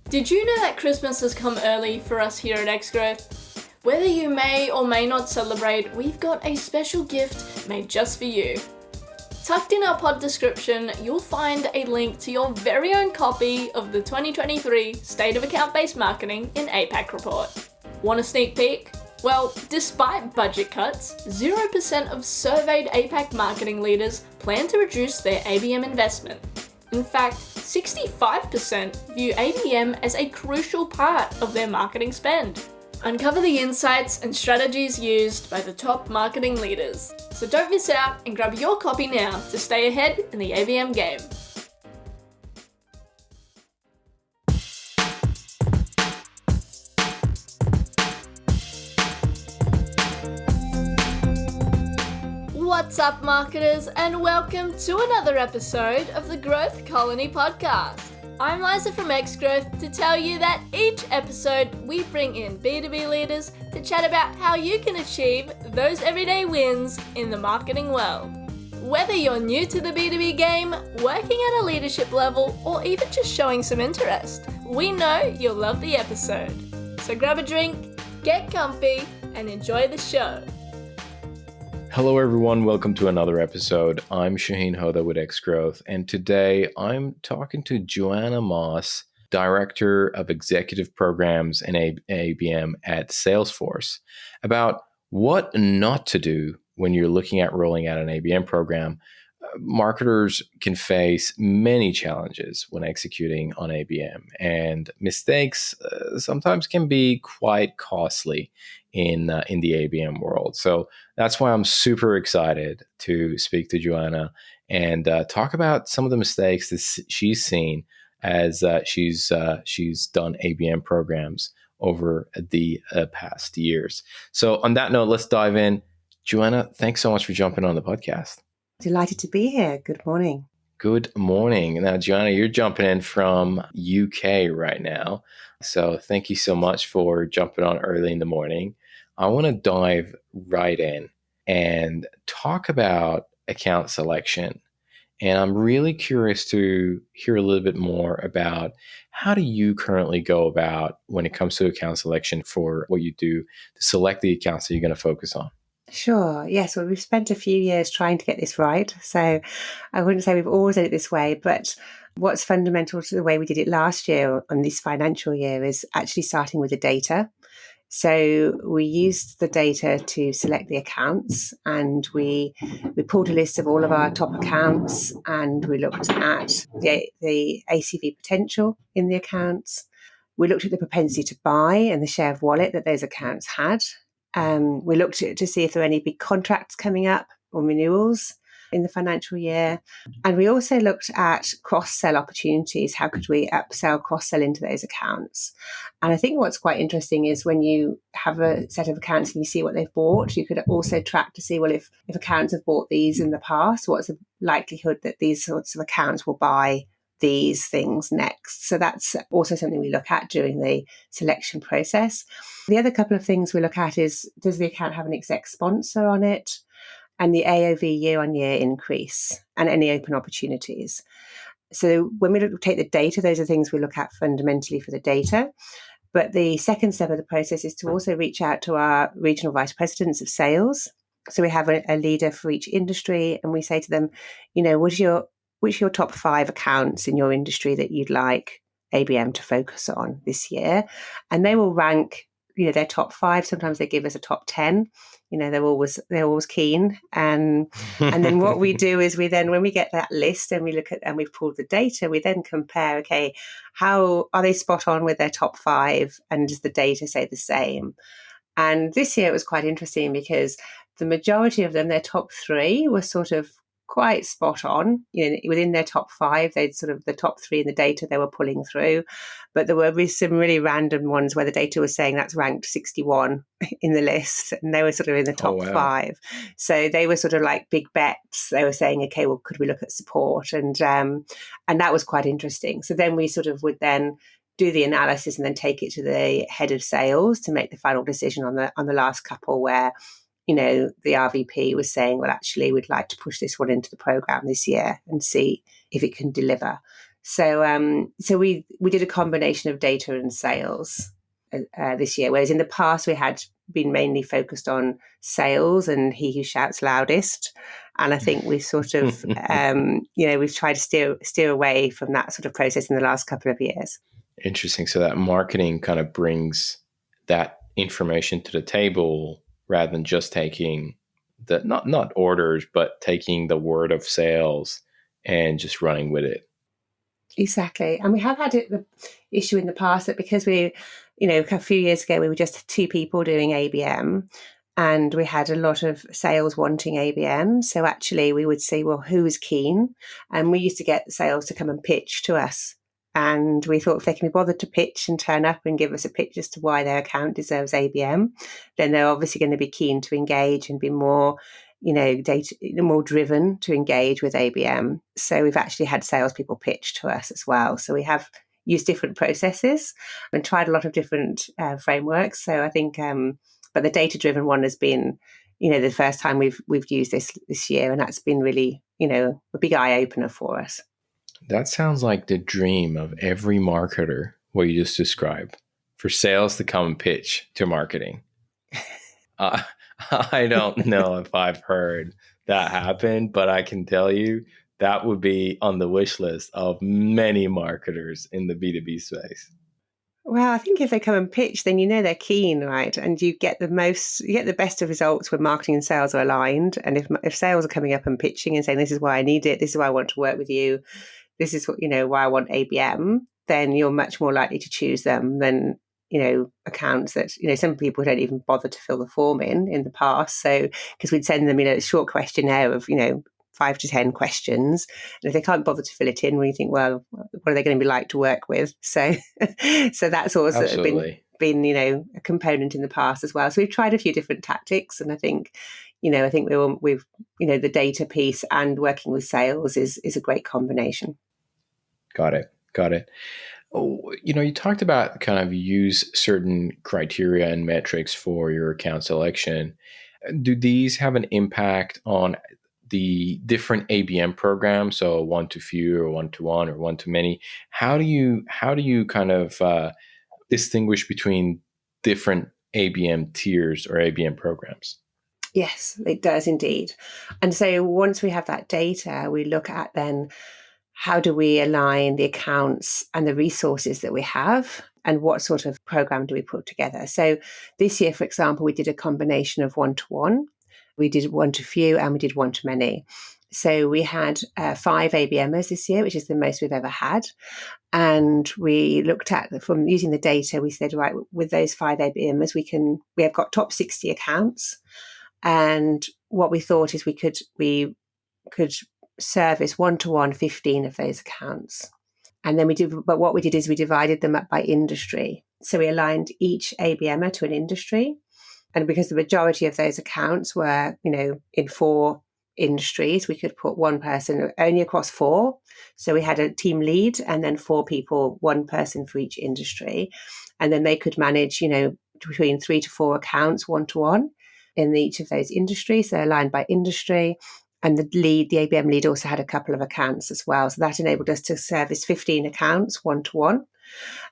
Did you know that Christmas has come early for us here at Xgrowth? Whether you may or may not celebrate, we've got a special gift made just for you. Tucked in our pod description, you'll find a link to your very own copy of the 2023 State of Account-Based Marketing in APAC report. Want a sneak peek? Well, despite budget cuts, 0% of surveyed APAC marketing leaders plan to reduce their ABM investment. In fact, 65% view ABM as a crucial part of their marketing spend. Uncover the insights and strategies used by the top marketing leaders. So don't miss out and grab your copy now to stay ahead in the ABM game. What's up, marketers, and welcome to another episode of the Growth Colony podcast. I'm Liza from Xgrowth to tell you that each episode we bring in B2B leaders to chat about how you can achieve those everyday wins in the marketing world. Whether you're new to the B2B game, working at a leadership level, or even just showing some interest, we know you'll love the episode. So grab a drink, get comfy, and enjoy the show. Hello everyone, welcome to another episode. I'm Shaheen Hoda with Xgrowth, and today I'm talking to Joanna Moss, Director of Executive Programs and ABM at Salesforce, about what not to do when you're looking at rolling out an ABM program. Marketers can face many challenges when executing on ABM, and mistakes sometimes can be quite costly in the ABM world. So that's why I'm super excited to speak to Joanna and talk about some of the mistakes that she's seen as she's done ABM programs over the past years. So on that note, let's dive in. Joanna, thanks so much for jumping on the podcast. Delighted to be here. Good morning. Good morning. Now, Joanna, you're jumping in from UK right now. So thank you so much for jumping on early in the morning. I want to dive right in and talk about account selection. And I'm really curious to hear a little bit more about how do you currently go about when it comes to account selection for what you do to select the accounts that you're going to focus on? Sure. Yes. Well, we've spent a few years trying to get this right. So I wouldn't say we've always done it this way, but what's fundamental to the way we did it last year on this financial year is actually starting with the data. So we used the data to select the accounts, and we pulled a list of all of our top accounts, and we looked at the ACV potential in the accounts. We looked at the propensity to buy and the share of wallet that those accounts had. We looked at to see if there were any big contracts coming up or renewals in the financial year. And we also looked at cross-sell opportunities. How could we upsell, cross-sell into those accounts? And I think what's quite interesting is when you have a set of accounts and you see what they've bought, you could also track to see, well, if accounts have bought these in the past, what's the likelihood that these sorts of accounts will buy these things next. So that's also something we look at during the selection process. The other couple of things we look at is, does the account have an exec sponsor on it, and the AOV year on year increase, and any open opportunities. So when we take the data, those are things we look at fundamentally for the data. But the second step of the process is to also reach out to our regional vice presidents of sales. So we have a leader for each industry, and we say to them, which are your top 5 accounts in your industry that you'd like ABM to focus on this year? And they will rank, their top 5. Sometimes they give us a top 10. They're always keen. And then what we do is when we get that list and we look at, and we've pulled the data, we then compare, okay, how are they spot on with their top 5? And does the data say the same? And this year it was quite interesting because the majority of them, their top 3 were sort of quite spot on. Within their top 5, they'd sort of the top 3 in the data they were pulling through. But there were some really random ones where the data was saying that's ranked 61 in the list, and they were sort of in the top 5. So they were sort of like big bets. They were saying, okay, well, could we look at support? And that was quite interesting. So then we sort of would then do the analysis and then take it to the head of sales to make the final decision on the last couple where the RVP was saying, well, actually, we'd like to push this one into the program this year and see if it can deliver. So we did a combination of data and sales this year, whereas in the past we had been mainly focused on sales and he who shouts loudest. And I think we've sort of, we've tried to steer away from that sort of process in the last couple of years. Interesting. So that marketing kind of brings that information to the table rather than just taking the not orders, but taking the word of sales and just running with it. Exactly. And we have had the issue in the past that because a few years ago, we were just two people doing ABM and we had a lot of sales wanting ABM. So actually we would say, well, who is keen? And we used to get sales to come and pitch to us. And we thought if they can be bothered to pitch and turn up and give us a pitch as to why their account deserves ABM, then they're obviously going to be keen to engage and be more data, more driven to engage with ABM. So we've actually had salespeople pitch to us as well. So we have used different processes and tried a lot of different frameworks. So I think, but the data-driven one has been, the first time we've used this year, and that's been really, a big eye opener for us. That sounds like the dream of every marketer, what you just described, for sales to come and pitch to marketing. I don't know if I've heard that happen, but I can tell you that would be on the wish list of many marketers in the B2B space. Well, I think if they come and pitch, then they're keen, right? And you get the best of results when marketing and sales are aligned. And if sales are coming up and pitching and saying, this is why I need it, this is why I want to work with you, this is what, why I want ABM, then you're much more likely to choose them than accounts that, some people don't even bother to fill the form in the past. So, because we'd send them, a short questionnaire of, 5 to 10 questions. And if they can't bother to fill it in, we think, well, what are they going to be like to work with? So, so that's also been, a component in the past as well. So we've tried a few different tactics. And I think, we've the data piece and working with sales is a great combination. Got it. Oh, you talked about kind of use certain criteria and metrics for your account selection. Do these have an impact on the different ABM programs? So one to few or one to one or one to many. How do you kind of distinguish between different ABM tiers or ABM programs? Yes, it does indeed. And so once we have that data, we look at then how do we align the accounts and the resources that we have and what sort of program do we put together? So this year, for example, we did a combination of one-to-one, we did one-to-few, and we did one-to-many. So we had 5 ABMers this year, which is the most we've ever had. And we looked at, from using the data, we said, right, with those 5 ABMers, we have got top 60 accounts. And what we thought is we could service one-to-one 15 of those accounts. And then what we did is we divided them up by industry. So we aligned each ABMer to an industry. And because the majority of those accounts were, in 4 industries, we could put one person only across 4. So we had a team lead and then 4 people, one person for each industry. And then they could manage, between 3 to 4 accounts one-to-one in each of those industries. So aligned by industry. And the ABM lead also had a couple of accounts as well. So that enabled us to service 15 accounts one-to-one.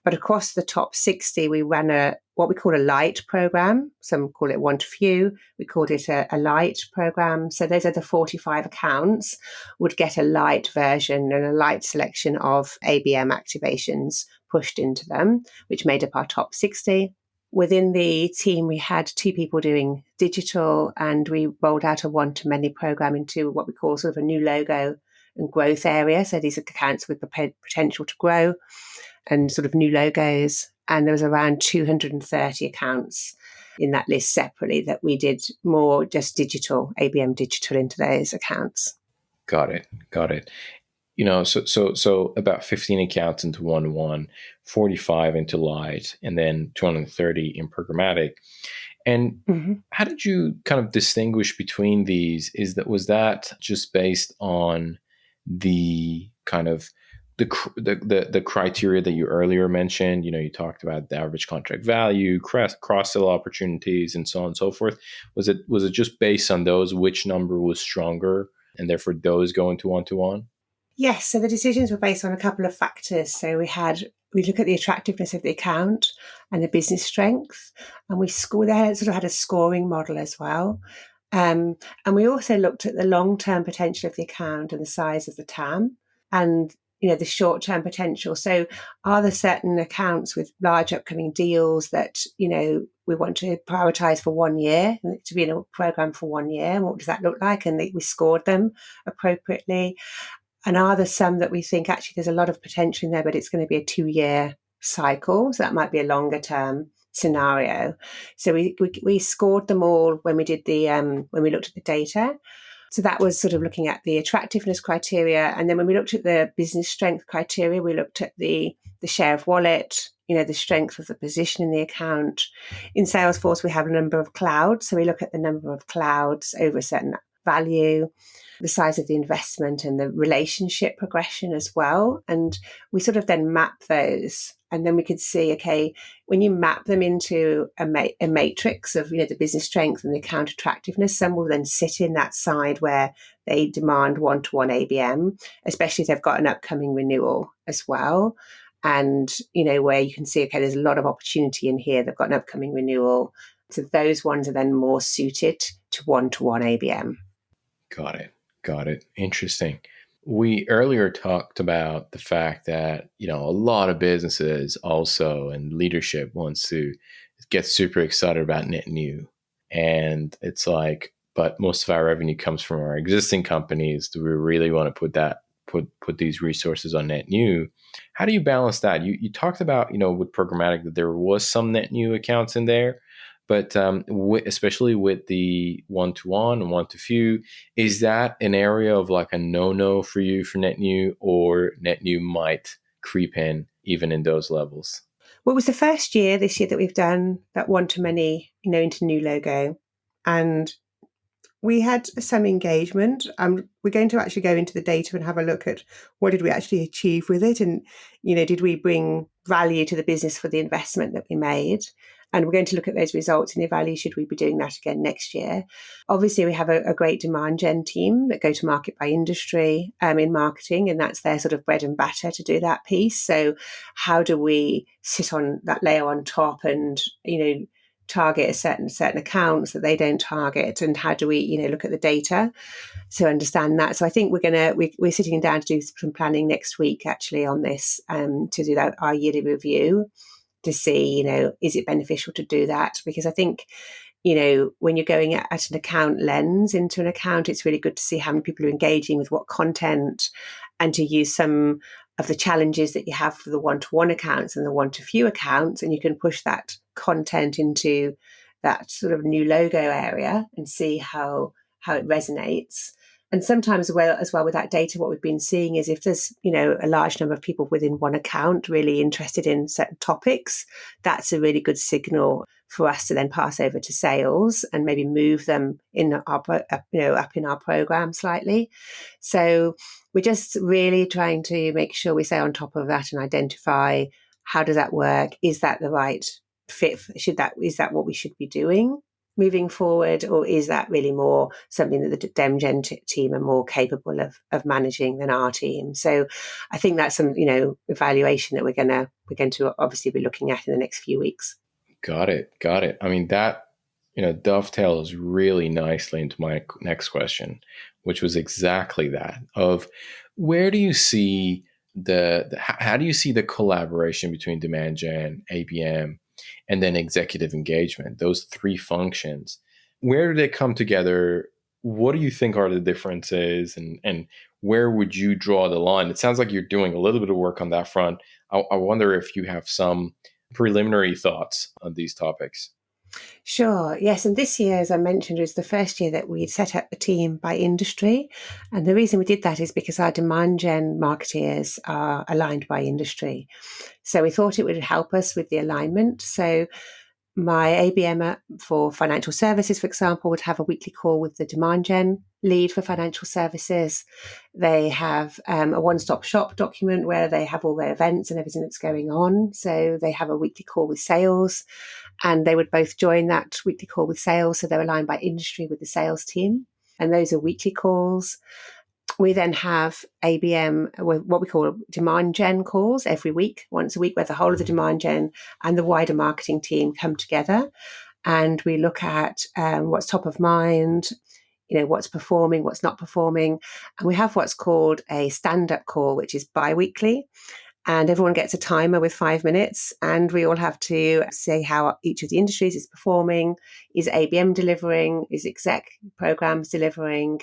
But across the top 60, we ran what we call a light program. Some call it one-to-few. We called it a light program. So those are the 45 accounts would get a light version and a light selection of ABM activations pushed into them, which made up our top 60. Within the team, we had 2 people doing digital, and we rolled out a one-to-many program into what we call sort of a new logo and growth area. So these are accounts with potential to grow and sort of new logos. And there was around 230 accounts in that list separately that we did more just digital, ABM digital into those accounts. Got it. So about 15 accounts into one-to-one, 45 into light, and then 230 in programmatic. And how did you kind of distinguish between these? Was that just based on the kind of the criteria that you earlier mentioned? You talked about the average contract value, cross-sell opportunities, and so on and so forth. Was it just based on those, which number was stronger, and therefore those go into one-to-one? Yes, so the decisions were based on a couple of factors. So we look at the attractiveness of the account and the business strength, and we score. They sort of had a scoring model as well, and we also looked at the long-term potential of the account and the size of the TAM, and the short-term potential. So, are there certain accounts with large upcoming deals that we want to prioritise for 1 year, to be in a program for 1 year? And what does that look like? And we scored them appropriately. And are there some that we think actually there's a lot of potential in there, but it's going to be a 2-year cycle? So that might be a longer term scenario. So we scored them all when we did when we looked at the data. So that was sort of looking at the attractiveness criteria. And then when we looked at the business strength criteria, we looked at the share of wallet, the strength of the position in the account. In Salesforce, we have a number of clouds. So we look at the number of clouds over a certain value, the size of the investment, and the relationship progression as well. And we sort of then map those. And then we could see, okay, when you map them into a matrix of, the business strength and the account attractiveness, some will then sit in that side where they demand one-to-one ABM, especially if they've got an upcoming renewal as well. And, where you can see, okay, there's a lot of opportunity in here. They've got an upcoming renewal. So those ones are then more suited to one-to-one ABM. Got it. Interesting. We earlier talked about the fact that, a lot of businesses also and leadership wants to get super excited about net new. And it's like, but most of our revenue comes from our existing companies. Do we really want to put these resources on net new? How do you balance that? You talked about, with programmatic that there was some net new accounts in there. But especially with the one-to-one and one-to-few, is that an area of like a no-no for you for net new, or net new might creep in even in those levels? Well, it was the first year this year that we've done that one-to-many, into new logo. And we had some engagement. We're going to actually go into the data and have a look at what did we actually achieve with it. And, did we bring value to the business for the investment that we made? And we're going to look at those results and evaluate, should we be doing that again next year? Obviously, we have a great demand gen team that go to market by industry in marketing, and that's their sort of bread and butter to do that piece. So how do we sit on that layer on top and, target a certain accounts that they don't target, and how do we look at the data to understand that? So I think we're sitting down to do some planning next week actually on this, to do that our yearly review to see is it beneficial to do that, because I think when you're going at an account lens into an account, it's really good to see how many people are engaging with what content, and to use some of the challenges that you have for the one-to-one accounts and the one-to-few accounts, and you can push that content into that sort of new logo area and see how it resonates. And sometimes as well with that data, what we've been seeing is if there's, a large number of people within one account really interested in certain topics, that's a really good signal for us to then pass over to sales and maybe move them in up in our program slightly. So we're just really trying to make sure we stay on top of that and identify, how does that work? Is that the right fit? Is that what we should be doing moving forward, or is that really more something that the DemGen team are more capable of managing than our team? So I think that's some evaluation that we're going to obviously be looking at in the next few weeks. Got it. I mean, that dovetails really nicely into my next question, which was exactly that of where do you see how do you see the collaboration between demand gen, ABM, and then executive engagement, those three functions? Where do they come together? What do you think are the differences, and where would you draw the line? It sounds like you're doing a little bit of work on that front. I wonder if you have some preliminary thoughts on these topics. Sure. Yes. And this year, as I mentioned, was the first year that we set up the team by industry. And the reason we did that is because our demand gen marketeers are aligned by industry. So we thought it would help us with the alignment. So my ABM for financial services, for example, would have a weekly call with the demand gen lead for financial services. They have a one-stop shop document where they have all their events and everything that's going on. So they have a weekly call with sales, and they would both join that weekly call with sales. So they're aligned by industry with the sales team. And those are weekly calls. We then have ABM, what we call demand gen calls every week, once a week, where the whole of the demand gen and the wider marketing team come together. And we look at what's top of mind, what's performing, what's not performing. And we have what's called a stand-up call, which is bi-weekly. And everyone gets a timer with 5 minutes. And we all have to say how each of the industries is performing. Is ABM delivering? Is exec programs delivering?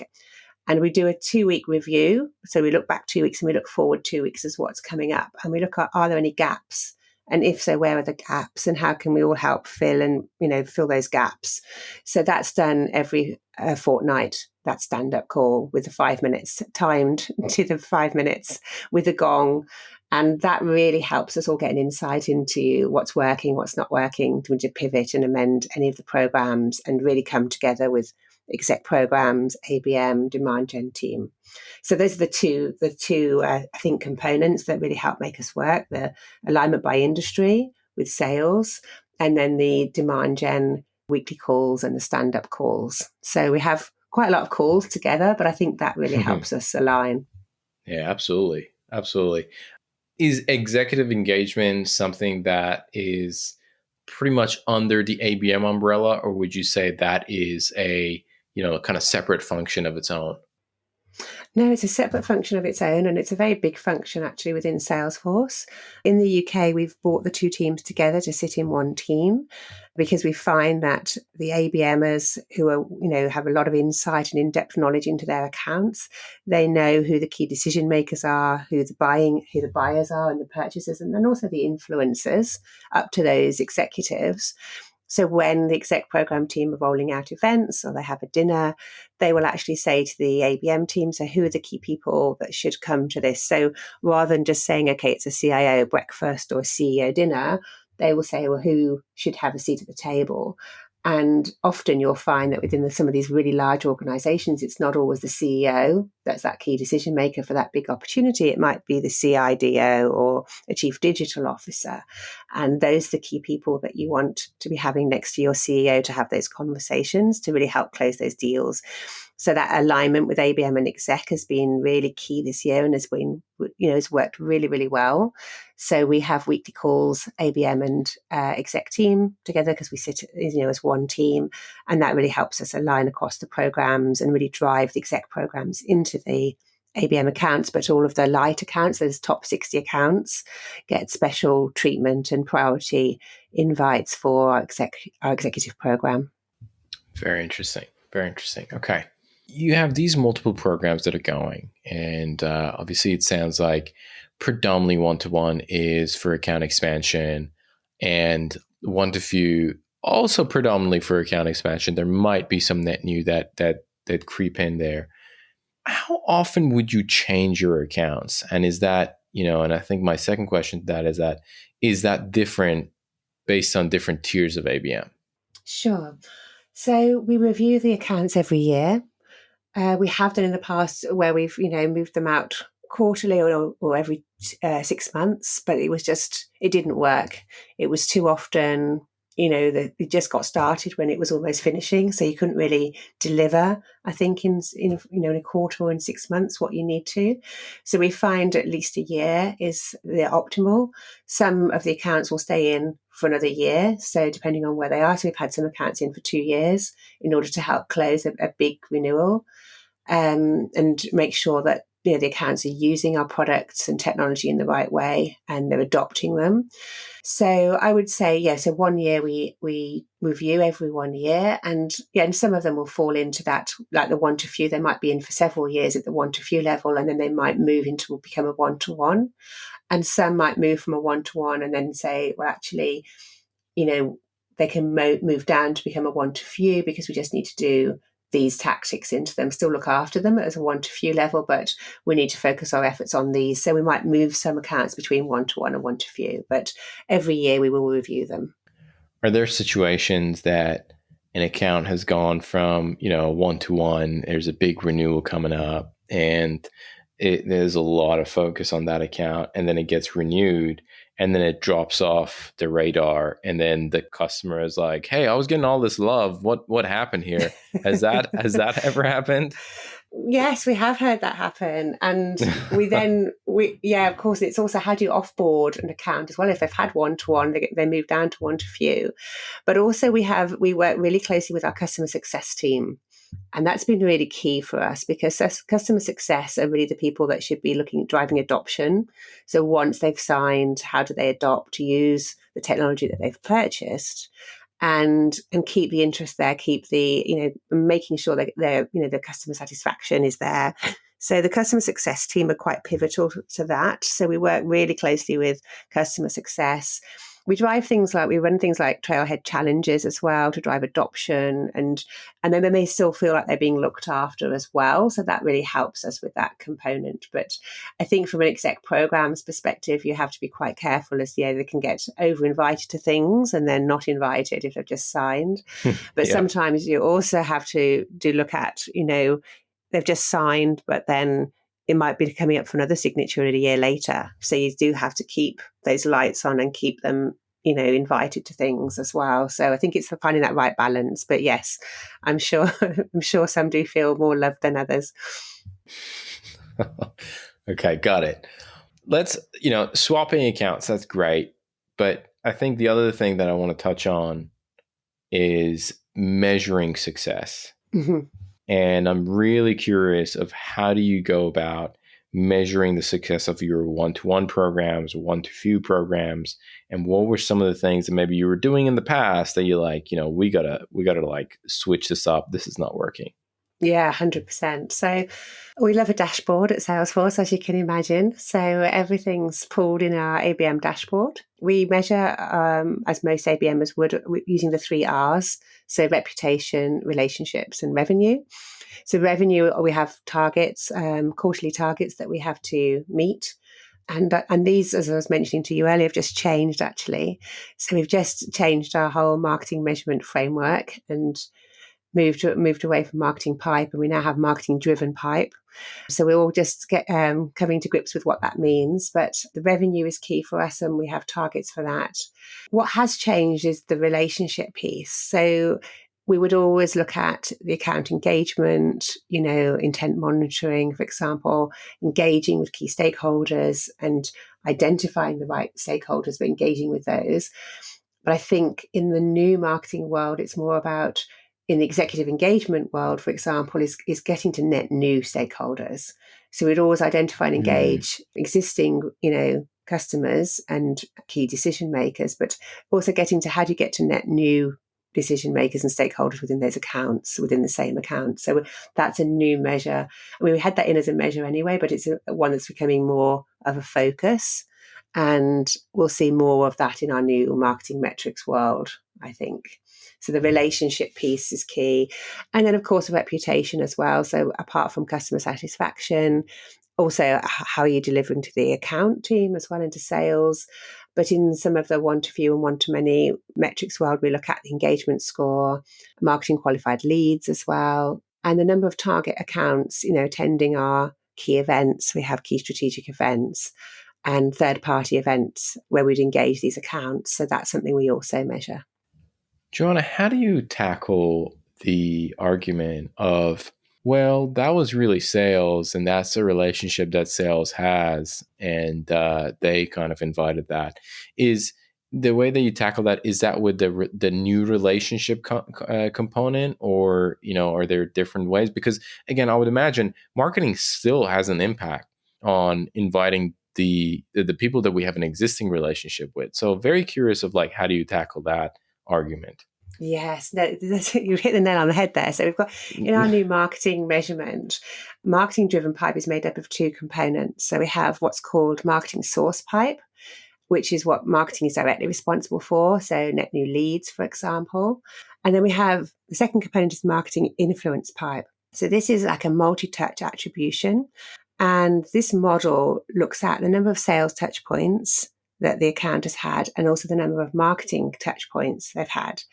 And we do a 2-week review. So we look back 2 weeks and we look forward 2 weeks as what's coming up. And we look at, are there any gaps? And if so, where are the gaps? And how can we all help fill those gaps? So that's done every fortnight, that stand-up call with the 5 minutes timed to the 5 minutes with a gong. And that really helps us all get an insight into what's working, what's not working, to pivot and amend any of the programs and really come together with exec programs, ABM, demand gen team. So those are the two I think components that really help make us work: the alignment by industry with sales, and then the demand gen weekly calls and the stand-up calls. So we have quite a lot of calls together, but I think that really helps us align. Yeah, absolutely. Absolutely. Is executive engagement something that is pretty much under the ABM umbrella, or would you say that is a kind of separate function of its own? No, it's a separate function of its own, and it's a very big function actually within Salesforce. In the UK, we've brought the two teams together to sit in one team because we find that the ABMers who are, have a lot of insight and in-depth knowledge into their accounts, they know who the key decision makers are, who the buyers are and the purchasers, and then also the influencers up to those executives. So when the exec program team are rolling out events or they have a dinner, they will actually say to the ABM team, so who are the key people that should come to this? So rather than just saying, okay, it's a CIO breakfast or a CEO dinner, they will say, well, who should have a seat at the table? And often you'll find that within some of these really large organizations, it's not always the CEO that's that key decision maker for that big opportunity. It might be the CIDO or a chief digital officer. And those are the key people that you want to be having next to your CEO to have those conversations to really help close those deals. So that alignment with ABM and exec has been really key this year and has worked really, really well. So we have weekly calls, ABM and exec team together because we sit, as one team, and that really helps us align across the programs and really drive the exec programs into the ABM accounts, but all of the light accounts, those top 60 accounts, get special treatment and priority invites for our executive program. Very interesting. Very interesting. Okay. You have these multiple programs that are going, and obviously it sounds like predominantly one-to-one is for account expansion, and one-to-few also predominantly for account expansion. There might be some net new that creep in there. How often would you change your accounts? And is that, and I think my second question to that is that different based on different tiers of ABM? Sure. So we review the accounts every year. We have done in the past where we've, moved them out quarterly or every 6 months, but it didn't work. It was too often, it just got started when it was almost finishing. So you couldn't really deliver, I think, in a quarter or in 6 months what you need to. So we find at least a year is the optimal. Some of the accounts will stay in for another year. So depending on where they are. So we've had some accounts in for 2 years in order to help close a big renewal, and make sure that the accounts are using our products and technology in the right way and they're adopting them. So I would say, so 1 year we review every 1 year, and some of them will fall into that, like the one-to-few. They might be in for several years at the one-to-few level, and then they might move into become a one-to-one. And some might move from a one-to-one and then say, well, actually, they can move down to become a one-to-few because we just need to do these tactics into them, still look after them as a one-to-few level, but we need to focus our efforts on these. So we might move some accounts between one-to-one and one-to-few, but every year we will review them. Are there situations that an account has gone from, one-to-one, there's a big renewal coming up, and there's a lot of focus on that account, and then it gets renewed, and then it drops off the radar, and then the customer is like, hey, I was getting all this love. What happened here? Has that ever happened? Yes, we have heard that happen. And of course, it's also how do you offboard an account as well? If they've had one-to-one, they move down to one-to-few. But also we work really closely with our customer success team. And that's been really key for us because customer success are really the people that should be driving adoption. So once they've signed, how do they adopt to use the technology that they've purchased? And keep the interest there, keep the, making sure that the customer satisfaction is there. So the customer success team are quite pivotal to that. So we work really closely with customer success. We run things like trailhead challenges as well to drive adoption, and then they still feel like they're being looked after as well. So that really helps us with that component. But I think from an exec programs perspective, you have to be quite careful as they can get over invited to things and then not invited if they've just signed. But sometimes you also have to look at, they've just signed, but then it might be coming up for another signature a year later. So you do have to keep those lights on and keep them, invited to things as well. So I think it's finding that right balance. But yes, I'm sure some do feel more loved than others. Okay, got it. Let's, swapping accounts, that's great. But I think the other thing that I want to touch on is measuring success. Mm-hmm. And I'm really curious of how do you go about measuring the success of your one-to-one programs, one-to-few programs, and what were some of the things that maybe you were doing in the past that you're like, we gotta like switch this up. This is not working. Yeah, 100%. So we love a dashboard at Salesforce, as you can imagine. So everything's pulled in our ABM dashboard. We measure, as most ABMers would, using the 3 R's. So reputation, relationships, and revenue. So revenue, we have targets, quarterly targets that we have to meet. And these, as I was mentioning to you earlier, have just changed actually. So we've just changed our whole marketing measurement framework and moved away from marketing pipe, and we now have marketing driven pipe. So we're all just coming to grips with what that means. But the revenue is key for us, and we have targets for that. What has changed is the relationship piece. So we would always look at the account engagement, intent monitoring, for example, engaging with key stakeholders and identifying the right stakeholders, but engaging with those. But I think in the new marketing world, it's more about, in the executive engagement world, for example, is getting to net new stakeholders. So we'd always identify and engage existing, customers and key decision makers, but also getting to how do you get to net new decision makers and stakeholders within those accounts, within the same account. So that's a new measure. I mean, we had that in as a measure anyway, but it's one that's becoming more of a focus. And we'll see more of that in our new marketing metrics world, I think. So the relationship piece is key. And then, of course, reputation as well. So apart from customer satisfaction, also how are you delivering to the account team as well, into sales. But in some of the one-to-few and one-to-many metrics world, we look at the engagement score, marketing qualified leads as well, and the number of target accounts, attending our key events. We have key strategic events and third-party events where we'd engage these accounts. So that's something we also measure. Joanna, how do you tackle the argument of, well, that was really sales, and that's the relationship that sales has, and they kind of invited that? Is the way that you tackle that, is that with the new relationship component, or are there different ways? Because again, I would imagine marketing still has an impact on inviting the people that we have an existing relationship with. So very curious of like, how do you tackle that argument? Yes, no, you hit the nail on the head there. So we've got, in our new marketing measurement, marketing driven pipe is made up of 2 components. So we have what's called marketing source pipe, which is what marketing is directly responsible for. So net new leads, for example. And then we have the second component is marketing influence pipe. So this is like a multi-touch attribution. And this model looks at the number of sales touch points that the account has had, and also the number of marketing touch points they've had.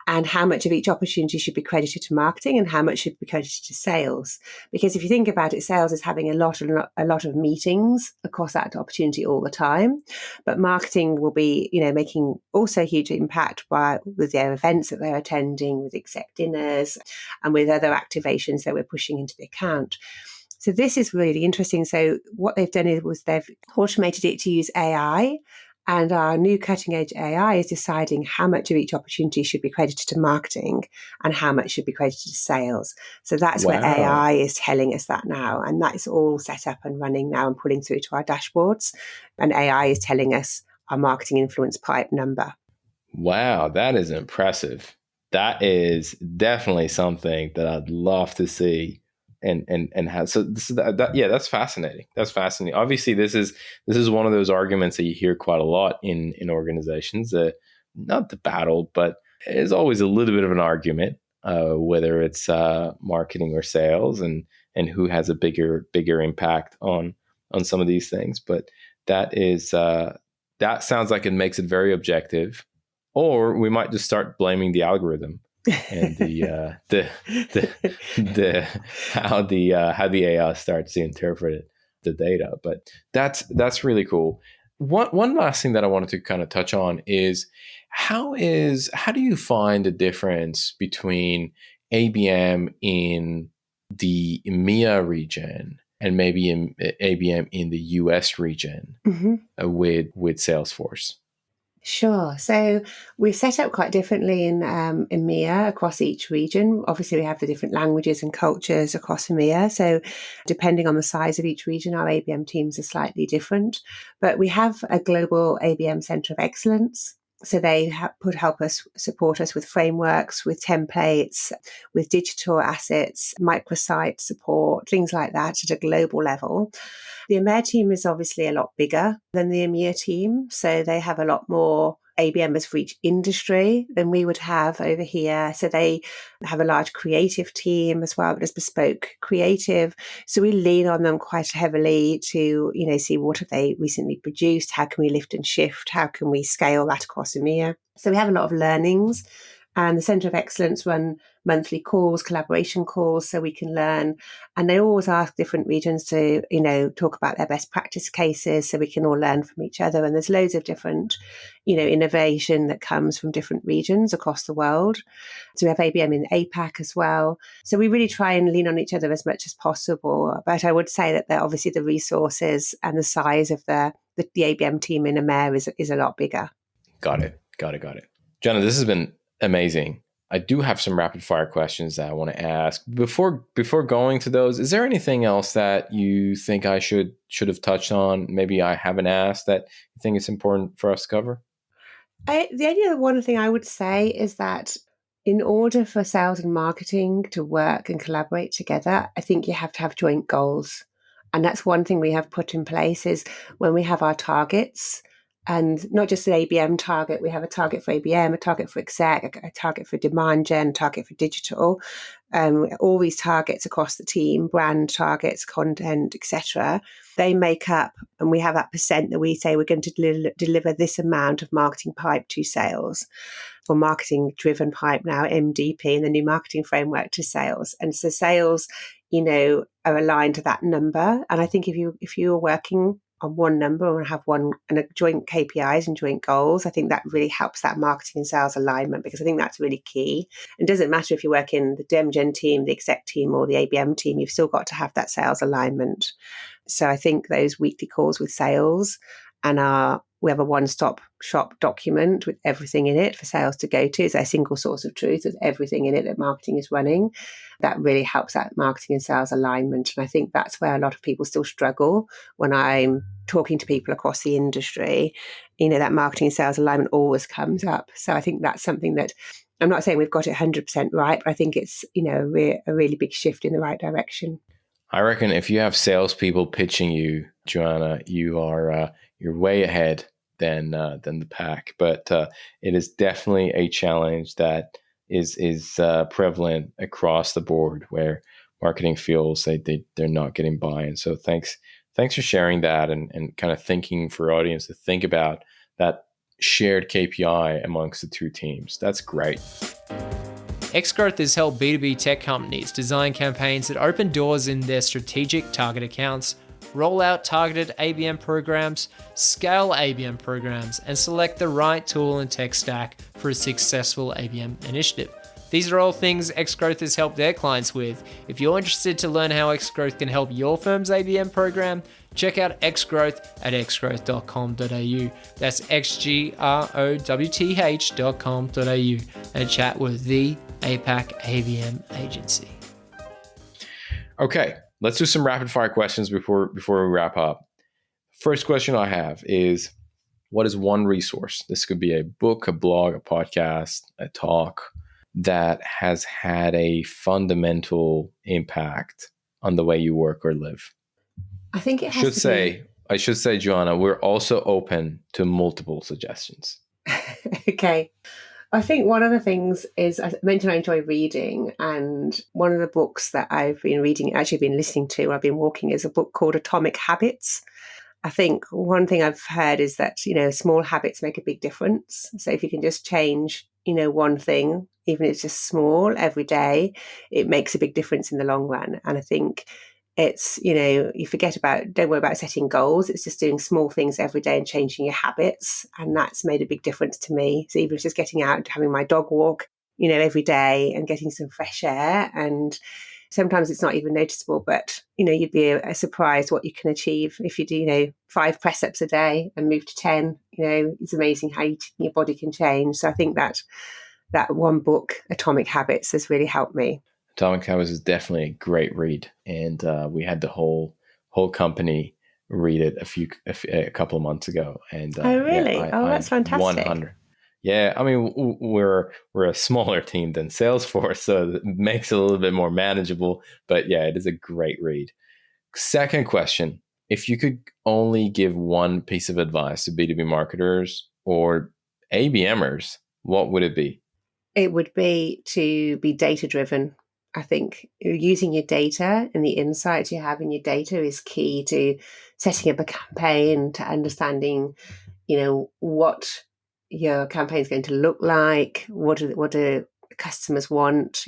and how much of each opportunity should be credited to marketing and how much should be credited to sales. Because if you think about it, sales is having a lot of meetings across that opportunity all the time, but marketing will be, making also a huge impact with their events that they're attending, with exec dinners, and with other activations that we're pushing into the account. So this is really interesting. So what they've done was they've automated it to use AI. And our new cutting edge AI is deciding how much of each opportunity should be credited to marketing and how much should be credited to sales. So that's where AI is telling us that now. And that's all set up and running now and pulling through to our dashboards. And AI is telling us our marketing influence pipe number. Wow, that is impressive. That is definitely something that I'd love to see. And have, so this is that's fascinating. That's fascinating. Obviously, this is one of those arguments that you hear quite a lot in organizations. Not the battle, but it's always a little bit of an argument, whether it's marketing or sales, and who has a bigger impact on some of these things. But that is that sounds like it makes it very objective, or we might just start blaming the algorithm and how the AI starts to interpret the data. But that's really cool. One last thing that I wanted to kind of touch on is how do you find the difference between ABM in the EMEA region and maybe in ABM in the US region with Salesforce? Sure. So we're set up quite differently in EMEA across each region. Obviously, we have the different languages and cultures across EMEA. So depending on the size of each region, our ABM teams are slightly different. But we have a global ABM Centre of Excellence. So they help us, support us with frameworks, with templates, with digital assets, microsite support, things like that at a global level. The EMEA team is obviously a lot bigger than the EMEA team. So they have a lot more ABMers for each industry than we would have over here. So they have a large creative team as well, as bespoke creative. So we lean on them quite heavily to, see what have they recently produced? How can we lift and shift? How can we scale that across EMEA? So we have a lot of learnings. And the Centre of Excellence run monthly calls, collaboration calls, so we can learn. And they always ask different regions to, talk about their best practice cases so we can all learn from each other. And there's loads of different, innovation that comes from different regions across the world. So we have ABM in APAC as well. So we really try and lean on each other as much as possible. But I would say that obviously the resources and the size of the ABM team in EMEA is a lot bigger. Got it. Joanna, this has been amazing. I do have some rapid fire questions that I want to ask. Before going to those, is there anything else that you think I should have touched on, maybe I haven't asked, that you think it's important for us to cover? The only other one thing I would say is that in order for sales and marketing to work and collaborate together, I think you have to have joint goals. And that's one thing we have put in place is when we have our targets, and not just an ABM target, we have a target for ABM, a target for exec, a target for demand gen, a target for digital. All these targets across the team, brand targets, content, etc. They make up, and we have that percent that we say we're going to deliver this amount of marketing pipe to sales, or marketing driven pipe now, MDP, and the new marketing framework to sales. And so sales, are aligned to that number. And I think if you're working on one number and have one and a joint KPIs and joint goals, I think that really helps that marketing and sales alignment, because I think that's really key. It doesn't matter if you work in the DemGen team, the exec team, or the ABM team, you've still got to have that sales alignment. So I think those weekly calls with sales and we have a one-stop shop document with everything in it for sales to go to. It's a single source of truth with everything in it that marketing is running. That really helps that marketing and sales alignment. And I think that's where a lot of people still struggle when I'm talking to people across the industry. That marketing and sales alignment always comes up. So I think that's something that I'm not saying we've got it 100% right, but I think it's, a really big shift in the right direction. I reckon if you have salespeople pitching you, Joanna, you're way ahead than the pack. But it is definitely a challenge that is prevalent across the board, where marketing feels they're not getting buy-in. So thanks for sharing that, and kind of thinking for audience to think about that shared KPI amongst the two teams. That's great. Xgrowth has helped B2B tech companies design campaigns that open doors in their strategic target accounts, roll out targeted ABM programs, scale ABM programs, and select the right tool and tech stack for a successful ABM initiative. These are all things Xgrowth has helped their clients with. If you're interested to learn how Xgrowth can help your firm's ABM program, check out Xgrowth at xgrowth.com.au. That's xgrowth.com.au and chat with the APAC ABM agency. Okay, let's do some rapid fire questions before we wrap up. First question I have is, what is one resource? This could be a book, a blog, a podcast, a talk that has had a fundamental impact on the way you work or live. I think it has I should say, Joanna, we're also open to multiple suggestions. Okay. I think one of the things is, I mentioned I enjoy reading, and one of the books that I've been reading, actually been listening to, I've been walking, is a book called Atomic Habits. I think one thing I've heard is that, small habits make a big difference. So if you can just change, one thing, even if it's just small every day, it makes a big difference in the long run. And I think it's, you don't worry about setting goals. It's just doing small things every day and changing your habits. And that's made a big difference to me. So even if it's just getting out and having my dog walk, every day and getting some fresh air, and sometimes it's not even noticeable, but, you'd be surprised what you can achieve if you do, 5 press-ups a day and move to 10. It's amazing how your body can change. So I think that one book, Atomic Habits, has really helped me. Atomic Habits is definitely a great read, and we had the whole company read it a couple of months ago. And oh, really? That's fantastic. 100. Yeah, I mean, we're a smaller team than Salesforce, so it makes it a little bit more manageable. But yeah, it is a great read. Second question: if you could only give one piece of advice to B2B marketers or ABMers, what would it be? It would be to be data-driven. I think using your data and the insights you have in your data is key to setting up a campaign, to understanding, what your campaign is going to look like, what do customers want,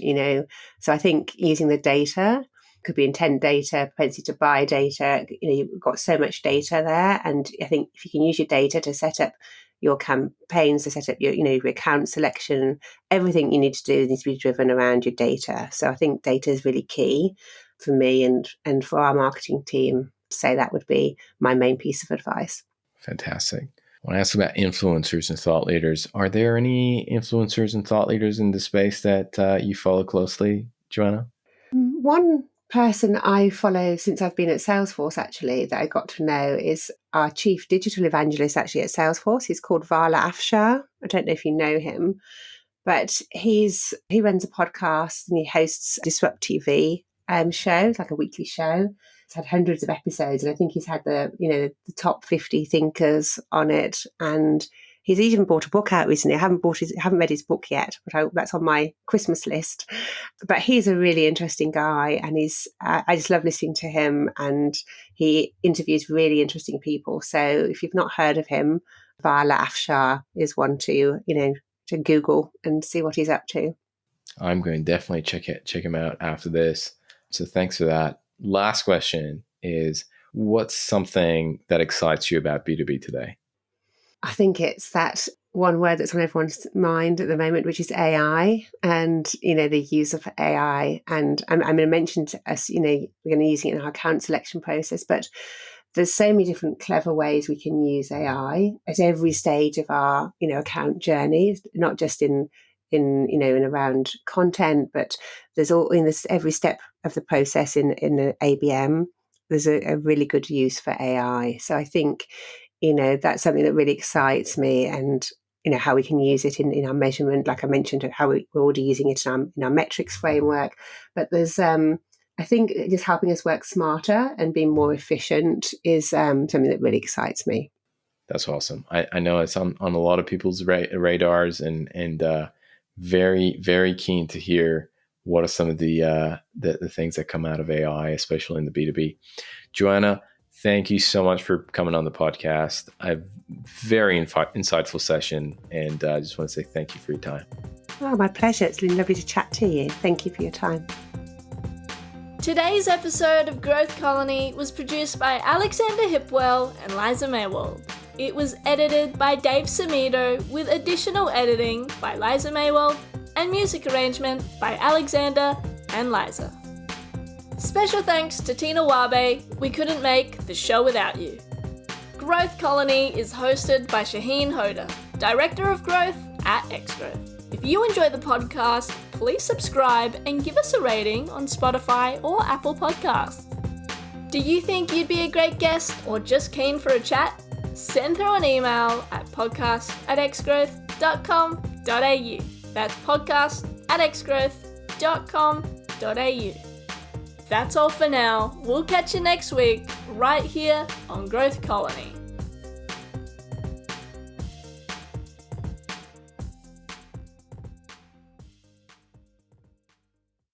So I think using the data, could be intent data, propensity to buy data, you've got so much data there. And I think if you can use your data to set up your campaigns, to set up your, your account selection, everything you need to do needs to be driven around your data. So I think data is really key for me and for our marketing team. So that would be my main piece of advice. Fantastic. I want to ask about influencers and thought leaders. Are there any influencers and thought leaders in the space that you follow closely, Joanna? One person I follow since I've been at Salesforce, actually, that I got to know is our chief digital evangelist actually at Salesforce. He's called Vala Afshar. I don't know if you know him, but he runs a podcast and he hosts Disrupt TV show, like a weekly show. It's had hundreds of episodes, and I think he's had the top 50 thinkers on it. And he's even bought a book out recently. I haven't read his book yet, but that's on my Christmas list. But he's a really interesting guy, and I just love listening to him. And he interviews really interesting people. So if you've not heard of him, Vala Afshar is one to Google and see what he's up to. I'm going to definitely check him out after this. So thanks for that. Last question is, what's something that excites you about B2B today? I think it's that one word that's on everyone's mind at the moment, which is AI, and, the use of AI. And I mentioned to us, we're going to be using it in our account selection process, but there's so many different clever ways we can use AI at every stage of our, account journey, not just in around content, but there's all in this every step of the process in the ABM. There's a really good use for AI. So I think, that's something that really excites me, and how we can use it in our measurement, like I mentioned, how we're already using it in our metrics framework. But there's I think just helping us work smarter and being more efficient is something that really excites me. That's awesome. I know it's on a lot of people's radars, and very, very keen to hear what are some of the things that come out of AI, especially in the B2B. Joanna, thank you so much for coming on the podcast. I've very insightful session, and I just want to say thank you for your time. Oh, my pleasure. It's been lovely to chat to you. Thank you for your time. Today's episode of Growth Colony was produced by Alexander Hipwell and Liza Maywald. It was edited by Dave Samito with additional editing by Liza Maywald and music arrangement by Alexander and Liza. Special thanks to Tina Wabe. We couldn't make the show without you. Growth Colony is hosted by Shaheen Hoda, Director of Growth at Xgrowth. If you enjoy the podcast, please subscribe and give us a rating on Spotify or Apple Podcasts. Do you think you'd be a great guest or just keen for a chat? Send through an email at podcast@xgrowth.com.au. That's podcast@xgrowth.com.au. That's all for now. We'll catch you next week, right here on Growth Colony.